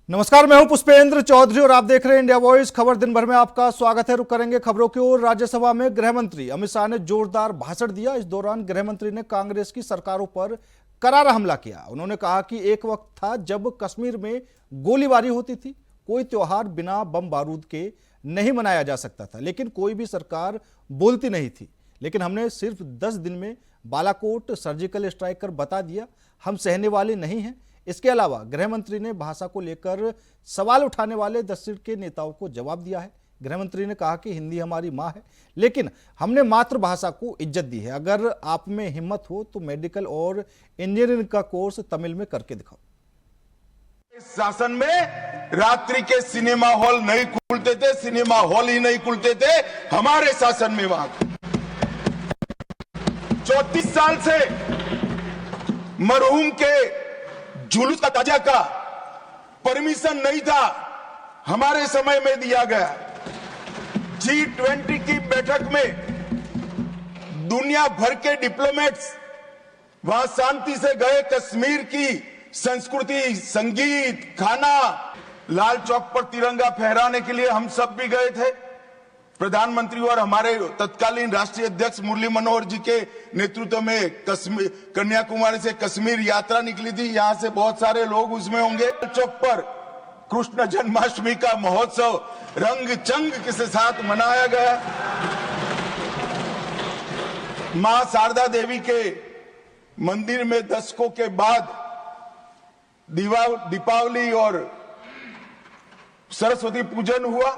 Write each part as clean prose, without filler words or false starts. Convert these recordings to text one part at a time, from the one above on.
नमस्कार, मैं हूं पुष्पेंद्र चौधरी और आप देख रहे हैं इंडिया वॉइस। खबर दिन भर में आपका स्वागत है। रुक करेंगे खबरों की ओर। राज्यसभा में गृह मंत्री अमित शाह ने जोरदार भाषण दिया। इस दौरान गृह मंत्री ने कांग्रेस की सरकारों पर करारा हमला किया। उन्होंने कहा कि एक वक्त था जब कश्मीर में गोलीबारी होती थी, कोई त्योहार बिना बम बारूद के नहीं मनाया जा सकता था, लेकिन कोई भी सरकार बोलती नहीं थी। लेकिन हमने सिर्फ 10 दिन में बालाकोट सर्जिकल स्ट्राइक कर बता दिया हम सहने वाले नहीं हैं। इसके अलावा गृह मंत्री ने भाषा को लेकर सवाल उठाने वाले दक्षिण के नेताओं को जवाब दिया है। गृह मंत्री ने कहा कि हिंदी हमारी मां है, लेकिन हमने मातृभाषा को इज्जत दी है। अगर आप में हिम्मत हो तो मेडिकल और इंजीनियरिंग का कोर्स तमिल में करके दिखाओ। इस शासन में रात्रि के सिनेमा हॉल नहीं खुलते थे, सिनेमा हॉल ही नहीं खुलते थे हमारे शासन में। वहां 34 साल से मरहूम के जुलूस का ताजा का परमिशन नहीं था, हमारे समय में दिया गया। G20 की बैठक में दुनिया भर के डिप्लोमेट्स वहां शांति से गए। कश्मीर की संस्कृति, संगीत, खाना, लाल चौक पर तिरंगा फहराने के लिए हम सब भी गए थे। प्रधानमंत्री और हमारे तत्कालीन राष्ट्रीय अध्यक्ष मुरली मनोहर जी के नेतृत्व में कन्याकुमारी से कश्मीर यात्रा निकली थी। यहां से बहुत सारे लोग उसमें होंगे। चौक पर कृष्ण जन्माष्टमी का महोत्सव रंग चंग के साथ मनाया गया। मां शारदा देवी के मंदिर में दशकों के बाद दीपावली और सरस्वती पूजन हुआ।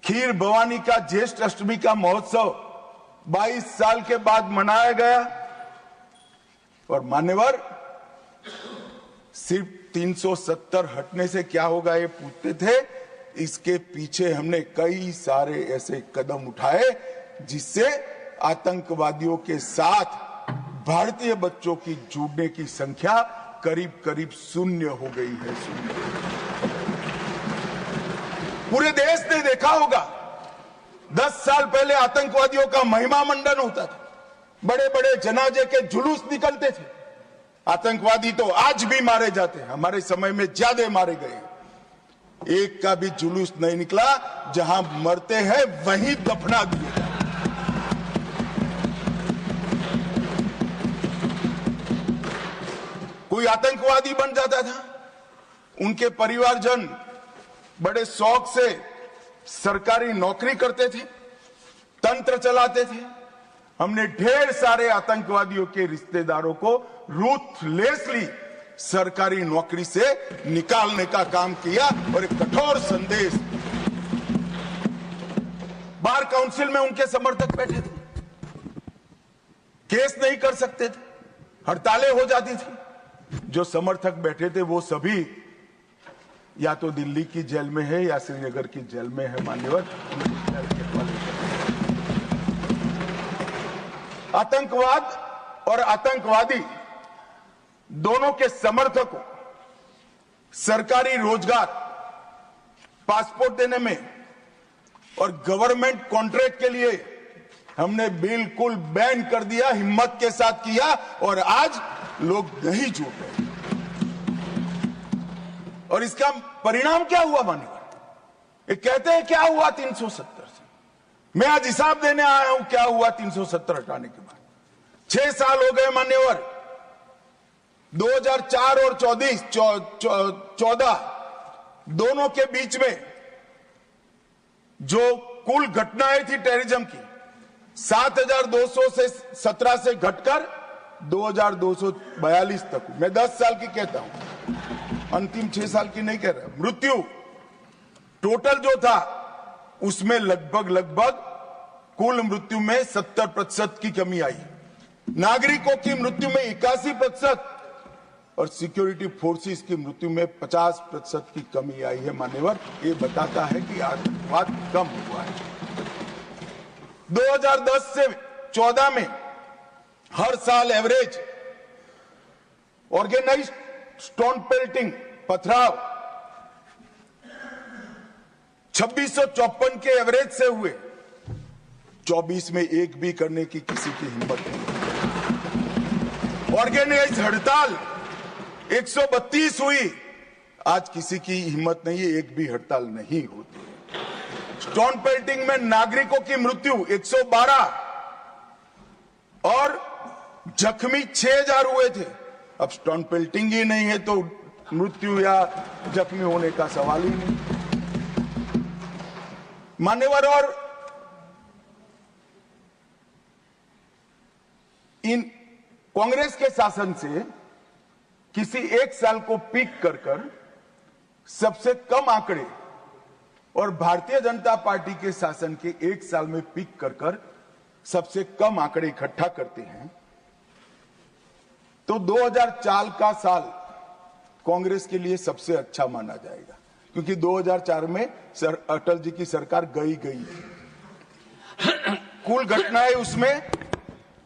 खीर भवानी का ज्येष्ठ अष्टमी का महोत्सव 22 साल के बाद मनाया गया। और मान्यवर सिर्फ 370 हटने से क्या होगा ये पूछते थे। इसके पीछे हमने कई सारे ऐसे कदम उठाए जिससे आतंकवादियों के साथ भारतीय बच्चों की जुड़ने की संख्या करीब करीब शून्य हो गई है। शून्य। पूरे देश ने देखा होगा 10 साल पहले आतंकवादियों का महिमा मंडन होता था, बड़े बड़े जनाजे के जुलूस निकलते थे। आतंकवादी तो आज भी मारे जाते हैं, हमारे समय में ज्यादा मारे गए। एक का भी जुलूस नहीं निकला, जहां मरते हैं वहीं दफना दिए। कोई आतंकवादी बन जाता था, उनके परिवारजन बड़े शौक से सरकारी नौकरी करते थे, तंत्र चलाते थे। हमने ढेर सारे आतंकवादियों के रिश्तेदारों को रूथलेसली सरकारी नौकरी से निकालने का काम किया और एक कठोर संदेश। बार काउंसिल में उनके समर्थक बैठे थे, केस नहीं कर सकते थे, हड़तालें हो जाती थी। जो समर्थक बैठे थे वो सभी या तो दिल्ली की जेल में है या श्रीनगर की जेल में है। मान्यवर, आतंकवाद और आतंकवादी दोनों के समर्थकों सरकारी रोजगार, पासपोर्ट देने में और गवर्नमेंट कॉन्ट्रैक्ट के लिए हमने बिल्कुल बैन कर दिया। हिम्मत के साथ किया और आज लोग नहीं जुड़ रहे। और इसका परिणाम क्या हुआ मान्यवर? ये कहते हैं क्या हुआ 370 से। मैं आज हिसाब देने आया हूं क्या हुआ 370 हटाने के बाद। 6 साल हो गए मान्यवर। 2004 और 14 दोनों के बीच में जो कुल घटनाएं थी टेररिज्म की, 7200 से 17 से घटकर 2242 तक। मैं 10 साल की कहता हूं, अंतिम 6 साल की नहीं कह रहा। मृत्यु टोटल जो था उसमें लगभग कुल मृत्यु में 70% की कमी आई। नागरिकों की मृत्यु में 81% और सिक्योरिटी फोर्सेस की मृत्यु में 50% की कमी आई है। मान्यवर, ये बताता है कि आतंकवाद कम हुआ है। 2010 से 14 में हर साल एवरेज ऑर्गेनाइज्ड स्टोन पेल्टिंग, पथराव 2654 के एवरेज से हुए। 24 में एक भी करने की किसी की हिम्मत नहीं। ऑर्गेनाइज्ड हड़ताल 132 हुई, आज किसी की हिम्मत नहीं है, एक भी हड़ताल नहीं होती। स्टोन पेल्टिंग में नागरिकों की मृत्यु 112 और जख्मी 6000 हुए थे। अब स्टोन पेल्टिंग ही नहीं है तो मृत्यु या जख्मी होने का सवाल ही नहीं। मान्यवर, और इन कांग्रेस के शासन से किसी एक साल को पीक कर सबसे कम आंकड़े और भारतीय जनता पार्टी के शासन के एक साल में पीक कर सबसे कम आंकड़े इकट्ठा करते हैं तो 2004 का साल कांग्रेस के लिए सबसे अच्छा माना जाएगा, क्योंकि 2004 में अटल जी की सरकार गई थी। कुल घटनाएं उसमें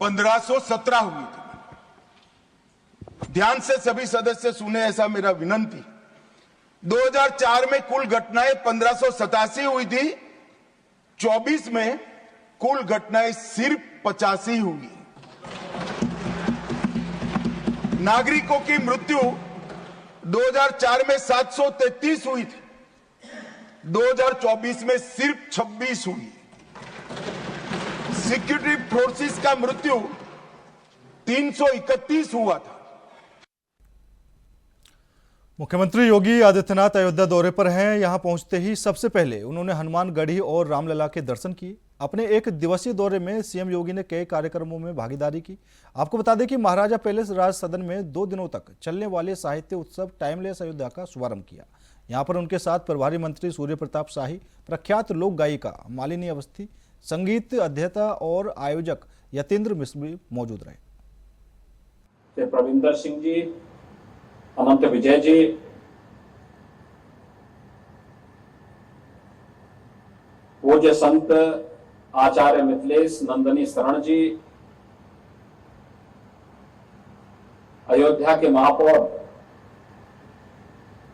1517 हुई थी। ध्यान से सभी सदस्य सुने, ऐसा मेरा विनंती। 2004 में कुल घटनाएं 1587 हुई थी, 24 में कुल घटनाएं सिर्फ 85 हुई। नागरिकों की मृत्यु 2004 में 733 हुई थी, 2024 में सिर्फ 26 हुई। सिक्योरिटी फोर्सेस का मृत्यु 331 हुआ था। मुख्यमंत्री योगी आदित्यनाथ अयोध्या दौरे पर हैं। यहां पहुंचते ही सबसे पहले उन्होंने हनुमानगढ़ी और रामलला के दर्शन किए। अपने एक दिवसीय दौरे में सीएम योगी ने कई कार्यक्रमों में भागीदारी की। आपको बता दें कि महाराजा पैलेस राज सदन में 2 दिनों तक चलने वाले साहित्य उत्सव टाइमलेस अयोध्या का शुभारंभ किया। यहां पर उनके साथ प्रभारी मंत्री सूर्य प्रताप शाही, प्रख्यात लोक गायिका मालिनी अवस्थी, संगीत अध्येता और आयोजक यतेंद्र मिश्र भी मौजूद रहे। प्रविंदर सिंह जी, अनंत विजय जी, पूज्य संत आचार्य मिथिलेश नंदनी शरण जी, अयोध्या के महापौर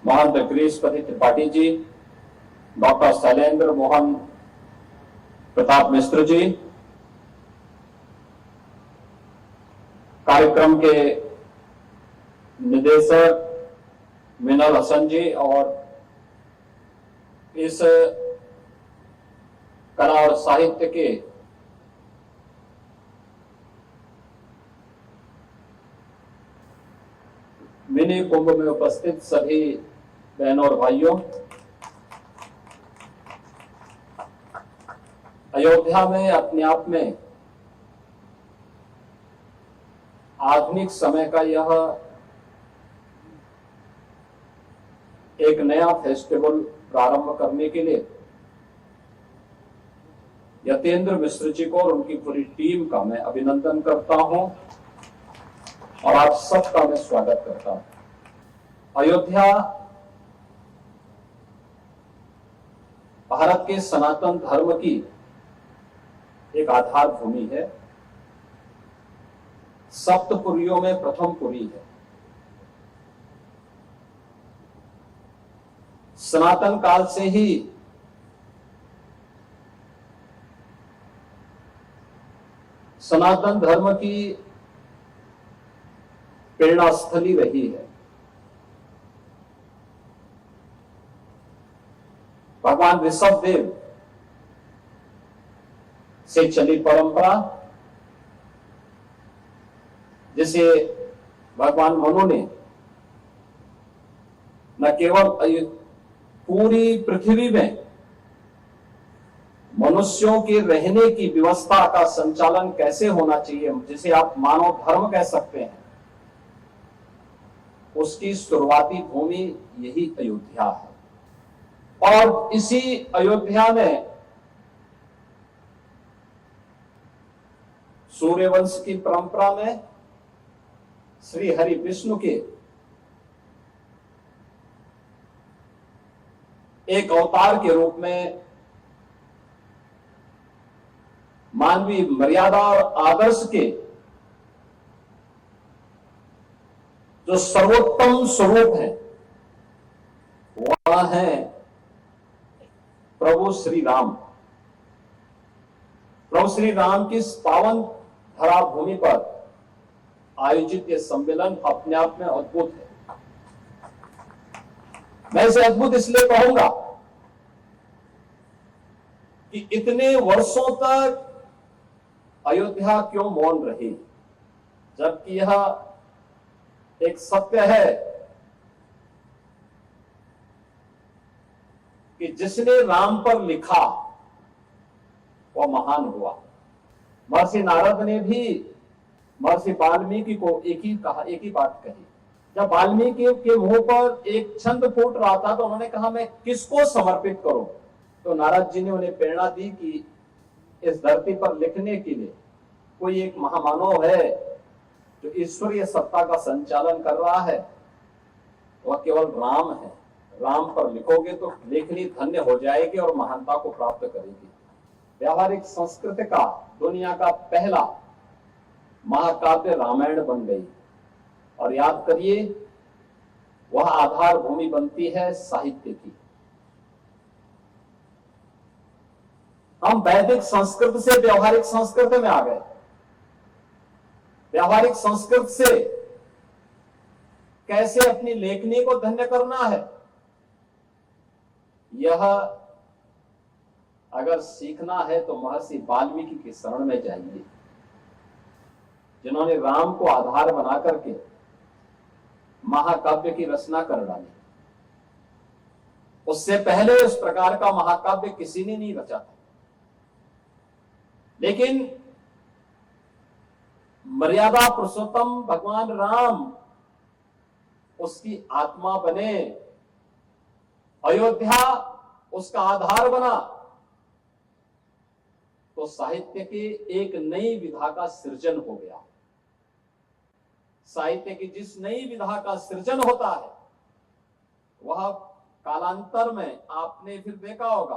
महंत गिरीशपति त्रिपाठी जी, डॉक्टर शैलेंद्र मोहन प्रताप मिश्र जी, कार्यक्रम के निदेशक मिनल हसन जी और इस कला और साहित्य के मिनी कुंभ में उपस्थित सभी बहनों और भाइयों, अयोध्या में अपने आप में आधुनिक समय का यह एक नया फेस्टिवल प्रारंभ करने के लिए यतेंद्र मिश्र जी को और उनकी पूरी टीम का मैं अभिनंदन करता हूं और आप सबका मैं स्वागत करता हूं। अयोध्या भारत के सनातन धर्म की एक आधार भूमि है, सप्तपुरियों में प्रथम पुरी है। सनातन काल से ही सनातन धर्म की प्रेरणा स्थली रही है। भगवान ऋषभ देव से चली परंपरा, जिसे भगवान मनु ने न केवल पूरी पृथ्वी में मनुष्यों के रहने की व्यवस्था का संचालन कैसे होना चाहिए, जिसे आप मानव धर्म कह सकते हैं, उसकी शुरुआती भूमि यही अयोध्या है। और इसी अयोध्या में सूर्यवंश की परंपरा में श्री हरि विष्णु के एक अवतार के रूप में मानवीय मर्यादा और आदर्श के जो सर्वोत्तम स्वरूप है वह है प्रभु श्री राम। प्रभु श्री राम की इस पावन धरा भूमि पर आयोजित यह सम्मेलन अपने आप में अद्भुत है। मैं इसे अद्भुत इसलिए कहूंगा कि इतने वर्षों तक अयोध्या क्यों मौन रही, जबकि यह एक सत्य है कि जिसने राम पर लिखा वह महान हुआ। महर्षि नारद ने भी महर्षि वाल्मीकि को एक ही बात कही। जब वाल्मीकि के मुंह पर एक छंद फूट रहा था तो उन्होंने कहा मैं किसको समर्पित करूं, तो नारद जी ने उन्हें प्रेरणा दी कि इस धरती पर लिखने के लिए कोई एक महामानव है जो ईश्वरीय सत्ता का संचालन कर रहा है, वह केवल राम है। राम पर लिखोगे तो लेखनी धन्य हो जाएगी और महानता को प्राप्त करेगी। व्यावहारिक संस्कृत का दुनिया का पहला महाकाव्य रामायण बन गई, और याद करिए वह आधार भूमि बनती है साहित्य की। हम वैदिक संस्कृत से व्यावहारिक संस्कृत में आ गए। व्यावहारिक संस्कृत से कैसे अपनी लेखनी को धन्य करना है, यह अगर सीखना है तो महर्षि वाल्मीकि के शरण में जाइए, जिन्होंने राम को आधार बना करके महाकाव्य की रचना कर डाली। उससे पहले उस प्रकार का महाकाव्य किसी ने नहीं रचा था। लेकिन मर्यादा पुरुषोत्तम भगवान राम उसकी आत्मा बने, अयोध्या उसका आधार बना, तो साहित्य की एक नई विधा का सृजन हो गया। साहित्य की जिस नई विधा का सृजन होता है वह कालांतर में आपने फिर देखा होगा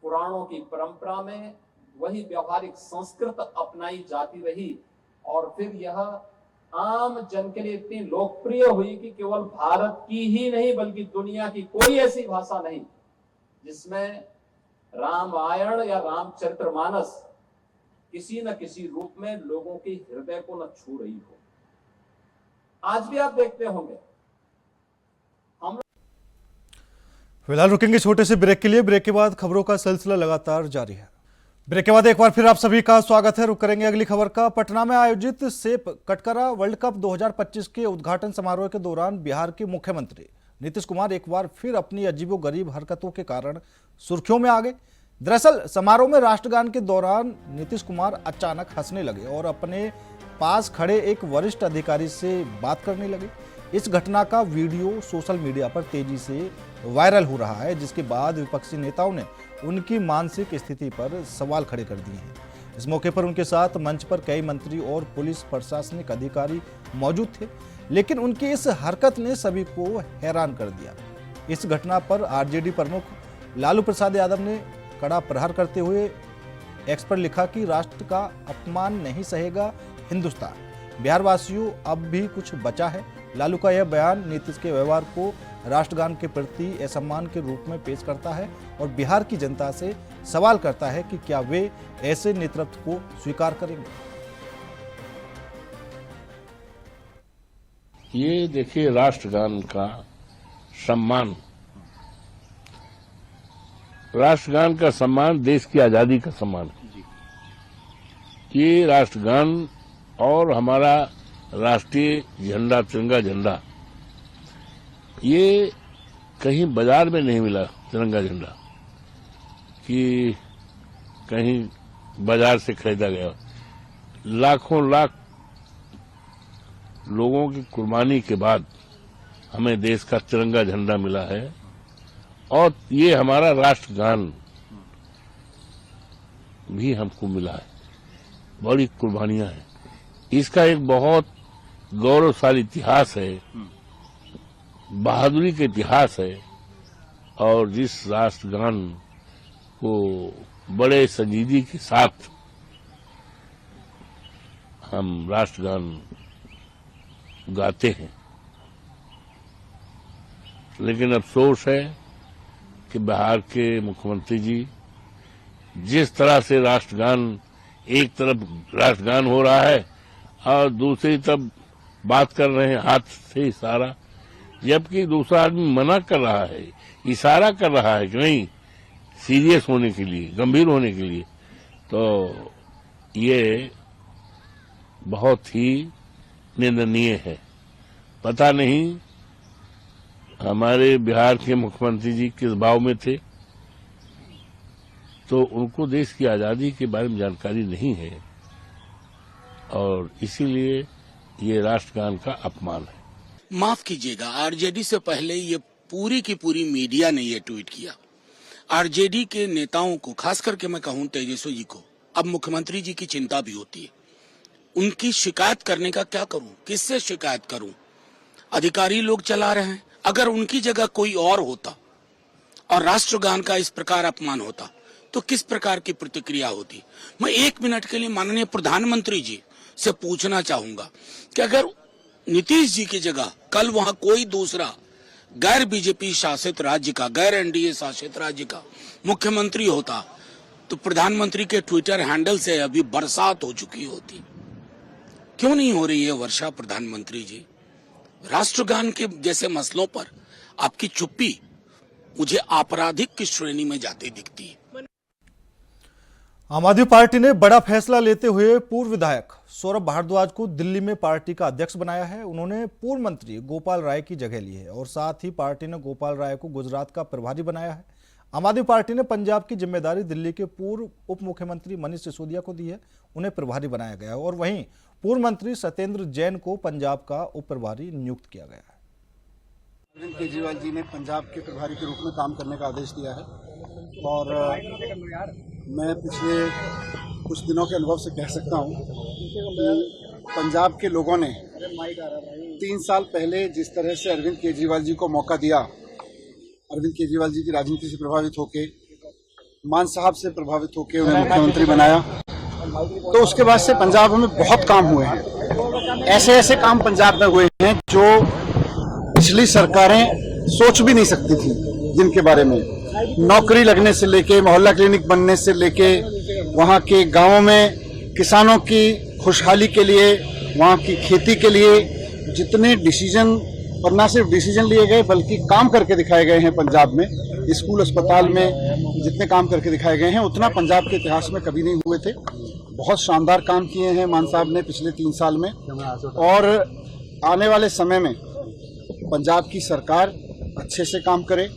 पुराणों की परंपरा में वही व्यावहारिक संस्कृत अपनाई जाती रही, और फिर यह आम जन के लिए इतनी लोकप्रिय हुई कि केवल भारत की ही नहीं बल्कि दुनिया की कोई ऐसी भाषा नहीं जिसमें रामायण या रामचरितमानस किसी न किसी रूप में लोगों के हृदय को न छू रही हो। आज भी आप देखते होंगे। हम फिलहाल रुकेंगे छोटे से ब्रेक के लिए। ब्रेक के बाद खबरों का सिलसिला लगातार जारी है। ब्रेक के बाद एक बार फिर आप सभी का स्वागत है। रुक करेंगे अगली खबर का। पटना में आयोजित सेप कटकरा वर्ल्ड कप 2025 के उद्घाटन समारोह के दौरान बिहार के मुख्यमंत्री नीतीश कुमार एक बार फिर अपनी अजीबोगरीब हरकतों के कारण सुर्खियों में आ गए। दरअसल समारोह में राष्ट्रगान के दौरान नीतीश कुमार अचानक हंसने लगे और अपने पास खड़े एक वरिष्ठ अधिकारी से बात करने लगे। इस घटना का वीडियो सोशल मीडिया पर तेजी से वायरल हो रहा है, जिसके बाद विपक्षी नेताओं ने उनकी मानसिक स्थिति पर सवाल खड़े कर दिए हैं। इस मौके पर उनके साथ मंच पर कई मंत्री और पुलिस प्रशासनिक अधिकारी मौजूद थे, लेकिन उनकी इस हरकत ने सभी को हैरान कर दिया। इस घटना पर आरजेडी प्रमुख लालू प्रसाद यादव ने कड़ा प्रहार करते हुए एक्स पर लिखा कि राष्ट्र का अपमान नहीं सहेगा हिंदुस्तान। बिहार वासियों, अब भी कुछ बचा है। लालू का यह बयान नीतीश के व्यवहार को राष्ट्रगान के प्रति असम्मान के रूप में पेश करता है और बिहार की जनता से सवाल करता है कि क्या वे ऐसे नेतृत्व को स्वीकार करेंगे। ये देखिए, राष्ट्रगान का सम्मान, राष्ट्रगान का सम्मान देश की आजादी का सम्मान है। ये राष्ट्रगान और हमारा राष्ट्रीय झंडा, तिरंगा झंडा, ये कहीं बाजार में नहीं मिला। तिरंगा झंडा कि कहीं बाजार से खरीदा गया। लाखों लाख लोगों की कुर्बानी के बाद हमें देश का तिरंगा झंडा मिला है, और ये हमारा राष्ट्रगान भी हमको मिला है। बड़ी कुर्बानियां हैं। इसका एक बहुत गौरवशाली इतिहास है, बहादुरी का इतिहास है, और जिस राष्ट्रगान को बड़े संजीदगी के साथ हम राष्ट्रगान गाते हैं, लेकिन अफसोस है कि बिहार के मुख्यमंत्री जी जिस तरह से राष्ट्रगान, एक तरफ राष्ट्रगान हो रहा है और दूसरी तरफ बात कर रहे हैं हाथ से इशारा, जबकि दूसरा आदमी मना कर रहा है, इशारा कर रहा है कि नहीं, सीरियस होने के लिए, गंभीर होने के लिए। तो ये बहुत ही निंदनीय है। पता नहीं हमारे बिहार के मुख्यमंत्री जी किस भाव में थे, तो उनको देश की आजादी के बारे में जानकारी नहीं है और इसीलिए ये राष्ट्रगान का अपमान है। माफ कीजिएगा, आरजेडी से पहले ये पूरी की पूरी मीडिया ने ये ट्वीट किया। आरजेडी के नेताओं को, खास करके मैं कहूं तेजस्वी जी को, अब मुख्यमंत्री जी की चिंता भी होती है। उनकी शिकायत करने का क्या करूं, किससे शिकायत करूं? अधिकारी लोग चला रहे हैं। अगर उनकी जगह कोई और होता और राष्ट्रगान का इस प्रकार अपमान होता तो किस प्रकार की प्रतिक्रिया होती? मैं 1 मिनट के लिए माननीय प्रधानमंत्री जी से पूछना चाहूंगा कि अगर नीतीश जी की जगह कल वहां कोई दूसरा गैर बीजेपी शासित राज्य का, गैर एनडीए शासित राज्य का मुख्यमंत्री होता तो प्रधानमंत्री के ट्विटर हैंडल से अभी बरसात हो चुकी होती। क्यों नहीं हो रही है वर्षा प्रधानमंत्री जी? राष्ट्रगान के जैसे मसलों पर आपकी चुप्पी मुझे आपराधिक की श्रेणी में जाती दिखती है। आम आदमी पार्टी ने बड़ा फैसला लेते हुए पूर्व विधायक सौरभ भारद्वाज को दिल्ली में पार्टी का अध्यक्ष बनाया है। उन्होंने पूर्व मंत्री गोपाल राय की जगह ली है और साथ ही पार्टी ने गोपाल राय को गुजरात का प्रभारी बनाया है। आम आदमी पार्टी ने पंजाब की जिम्मेदारी दिल्ली के पूर्व उप मुख्यमंत्री मनीष सिसोदिया को दी है, उन्हें प्रभारी बनाया गया है और वहीं पूर्व मंत्री सत्येंद्र जैन को पंजाब का उप प्रभारी नियुक्त किया गया है। अरविंद केजरीवाल जी ने पंजाब के प्रभारी के रूप में काम करने का आदेश दिया है और मैं पिछले कुछ दिनों के अनुभव से कह सकता हूं कि पंजाब के लोगों ने 3 साल पहले जिस तरह से अरविंद केजरीवाल जी को मौका दिया, अरविंद केजरीवाल जी की राजनीति से प्रभावित होके, मान साहब से प्रभावित होके उन्हें मुख्यमंत्री बनाया, तो उसके बाद से पंजाब में बहुत काम हुए हैं। ऐसे ऐसे काम पंजाब में हुए हैं जो पिछली सरकारें सोच भी नहीं सकती थी, जिनके बारे में नौकरी लगने से लेके, मोहल्ला क्लिनिक बनने से लेके, वहाँ के गांवों में किसानों की खुशहाली के लिए, वहाँ की खेती के लिए जितने डिसीजन, और न सिर्फ डिसीजन लिए गए बल्कि काम करके दिखाए गए हैं पंजाब में, स्कूल अस्पताल में जितने काम करके दिखाए गए हैं उतना पंजाब के इतिहास में कभी नहीं हुए थे। बहुत शानदार काम किए हैं मान साहब ने पिछले 3 साल में और आने वाले समय में पंजाब की सरकार अच्छे से काम करे।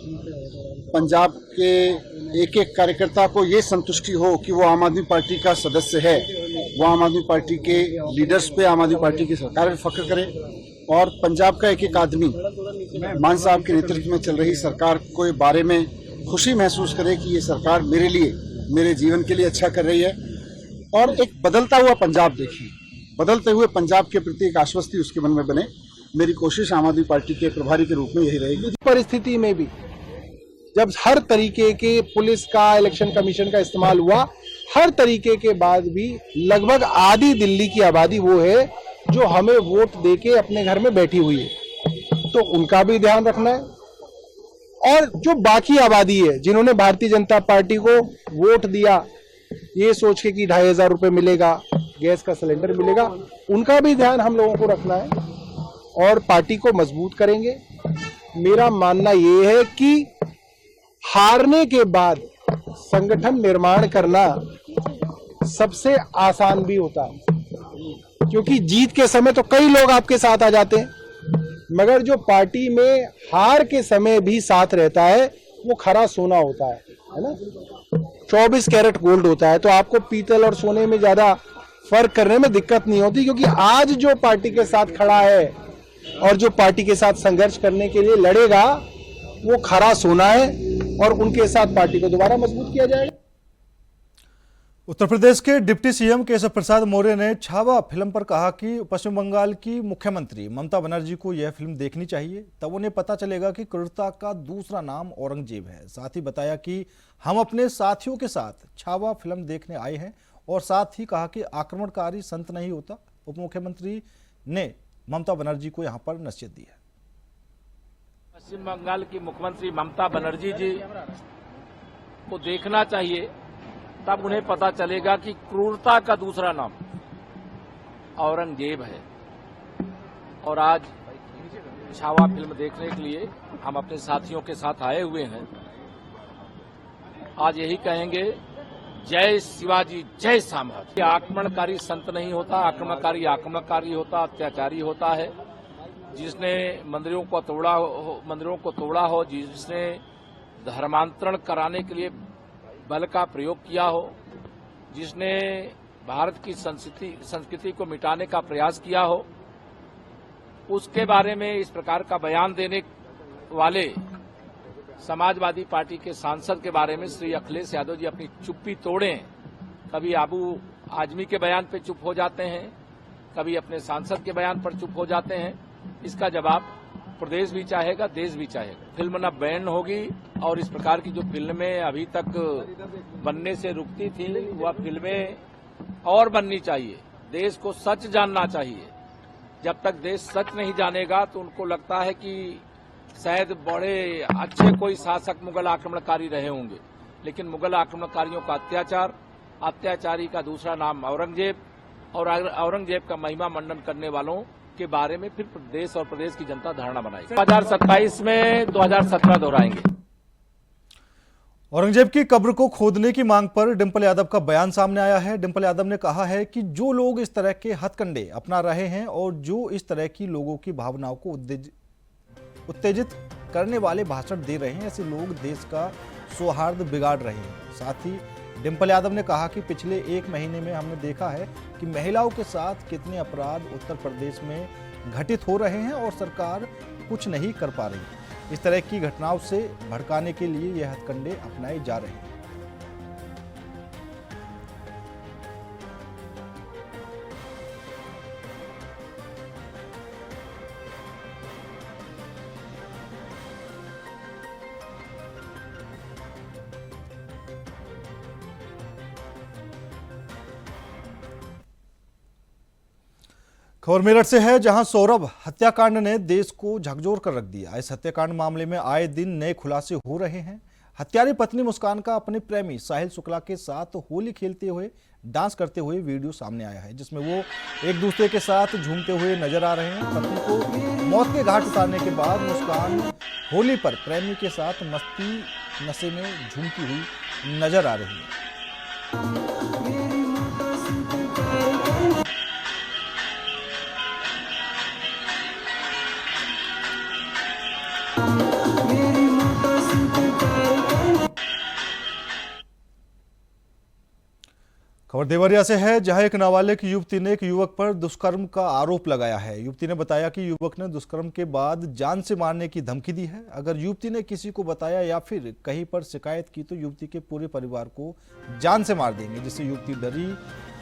पंजाब के एक एक कार्यकर्ता को ये संतुष्टि हो कि वो आम आदमी पार्टी का सदस्य है, वो आम आदमी पार्टी के लीडर्स पे, आम आदमी पार्टी की सरकार पे फख्र करे और पंजाब का एक एक आदमी मान साहब के नेतृत्व में चल रही सरकार के बारे में खुशी महसूस करे कि ये सरकार मेरे लिए, मेरे जीवन के लिए अच्छा कर रही है। और एक बदलता हुआ पंजाब देखिए, बदलते हुए पंजाब के प्रति एक आश्वस्ति उसके मन में बने। मेरी कोशिश आम आदमी पार्टी के प्रभारी के रूप में यही रहेगी। परिस्थिति में भी जब हर तरीके के पुलिस का, इलेक्शन कमीशन का इस्तेमाल हुआ, हर तरीके के बाद भी लगभग आधी दिल्ली की आबादी वो है जो हमें वोट देके अपने घर में बैठी हुई है, तो उनका भी ध्यान रखना है। और जो बाकी आबादी है जिन्होंने भारतीय जनता पार्टी को वोट दिया ये सोच के कि 2500 रुपये मिलेगा, गैस का सिलेंडर मिलेगा, उनका भी ध्यान हम लोगों को रखना है और पार्टी को मजबूत करेंगे। मेरा मानना ये है कि हारने के बाद संगठन निर्माण करना सबसे आसान भी होता है, क्योंकि जीत के समय तो कई लोग आपके साथ आ जाते हैं, मगर जो पार्टी में हार के समय भी साथ रहता है वो खरा सोना होता है ना, 24 कैरेट गोल्ड होता है। तो आपको पीतल और सोने में ज्यादा फर्क करने में दिक्कत नहीं होती, क्योंकि आज जो पार्टी के साथ खड़ा है और जो पार्टी के साथ संघर्ष करने के लिए लड़ेगा वो खरा सोना है और उनके साथ पार्टी को दोबारा मजबूत किया जाएगा। उत्तर प्रदेश के डिप्टी सीएम केशव प्रसाद मौर्य ने छावा फिल्म पर कहा कि पश्चिम बंगाल की मुख्यमंत्री ममता बनर्जी को यह फिल्म देखनी चाहिए, तब उन्हें पता चलेगा कि क्रूरता का दूसरा नाम औरंगजेब है। साथ ही बताया कि हम अपने साथियों के साथ छावा फिल्म देखने आए हैं और साथ ही कहा कि आक्रमणकारी संत नहीं होता। उप मुख्यमंत्री ने ममता बनर्जी को यहां पर नसीहत दी है। पश्चिम बंगाल की मुख्यमंत्री ममता बनर्जी जी को देखना चाहिए, तब उन्हें पता चलेगा कि क्रूरता का दूसरा नाम औरंगजेब है। और आज छावा फिल्म देखने के लिए हम अपने साथियों के साथ आए हुए हैं। आज यही कहेंगे, जय शिवाजी जय सामर्थ्य। आक्रमणकारी संत नहीं होता, आक्रमणकारी होता, अत्याचारी होता है। जिसने मंदिरों को तोड़ा हो, जिसने धर्मांतरण कराने के लिए बल का प्रयोग किया हो, जिसने भारत की संस्कृति को मिटाने का प्रयास किया हो, उसके बारे में इस प्रकार का बयान देने वाले समाजवादी पार्टी के सांसद के बारे में श्री अखिलेश यादव जी अपनी चुप्पी तोड़ें। कभी आबू आजमी के बयान पर चुप हो जाते हैं, कभी अपने सांसद के बयान पर चुप हो जाते हैं। इसका जवाब प्रदेश भी चाहेगा, देश भी चाहेगा। फिल्म न बैन होगी और इस प्रकार की जो फिल्में अभी तक बनने से रुकती थी, वह फिल्में और बननी चाहिए। देश को सच जानना चाहिए। जब तक देश सच नहीं जानेगा तो उनको लगता है कि शायद बड़े अच्छे कोई शासक मुगल आक्रमणकारी रहे होंगे, लेकिन मुगल आक्रमणकारियों का अत्याचारी का दूसरा नाम औरंगजेब, और औरंगजेब का महिमा मंडन करने वालों के बारे में फिर देश और प्रदेश की जनता धारणा बनाएगी। 2027 में 2017 दोहराएंगे। औरंगजेब की कब्र को खोदने की मांग पर डिंपल यादव का बयान सामने आया है। डिंपल यादव ने कहा है कि जो लोग इस तरह के हथकंडे अपना रहे हैं और जो इस तरह की लोगों की भावनाओं को उत्तेजित करने वाले भाषण दे रहे हैं, ऐसे लोग देश का सौहार्द बिगाड़ रहे हैं। साथ ही डिंपल यादव ने कहा कि पिछले 1 महीने में हमने देखा है कि महिलाओं के साथ कितने अपराध उत्तर प्रदेश में घटित हो रहे हैं और सरकार कुछ नहीं कर पा रही। इस तरह की घटनाओं से भड़काने के लिए यह हथकंडे अपनाए जा रहे हैं। खबर मेरठ से है, जहां सौरभ हत्याकांड ने देश को झकझोर कर रख दिया। इस हत्याकांड मामले में आए दिन नए खुलासे हो रहे हैं। हत्यारी पत्नी मुस्कान का अपने प्रेमी साहिल शुक्ला के साथ होली खेलते हुए डांस करते हुए वीडियो सामने आया है, जिसमें वो एक दूसरे के साथ झूमते हुए नजर आ रहे हैं। पत्नी को मौत के घाट उतारने के बाद मुस्कान होली पर प्रेमी के साथ मस्ती नशे में झूमती हुई नजर आ रही है। खबर देवरिया से है, जहां एक नाबालिग युवती ने एक युवक पर दुष्कर्म का आरोप लगाया है। युवती ने बताया कि युवक ने दुष्कर्म के बाद जान से मारने की धमकी दी है। अगर युवती ने किसी को बताया या फिर कहीं पर शिकायत की तो युवती के पूरे परिवार को जान से मार देंगे, जिससे युवती डरी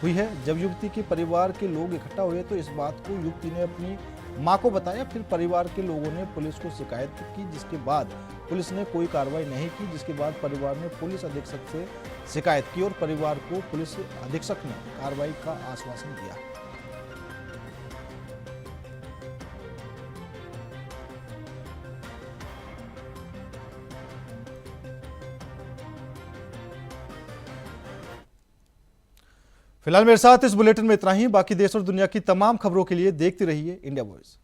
हुई है। जब युवती के परिवार के लोग इकट्ठा हुए तो इस बात को युवती ने अपनी मां को बताया। फिर परिवार के लोगों ने पुलिस को शिकायत की, जिसके बाद पुलिस ने कोई कार्रवाई नहीं की। जिसके बाद परिवार ने पुलिस अधीक्षक से शिकायत की और परिवार को पुलिस अधीक्षक ने कार्रवाई का आश्वासन दिया। फिलहाल मेरे साथ इस बुलेटिन में इतना ही। बाकी देश और दुनिया की तमाम खबरों के लिए देखते रहिए इंडिया वॉइस।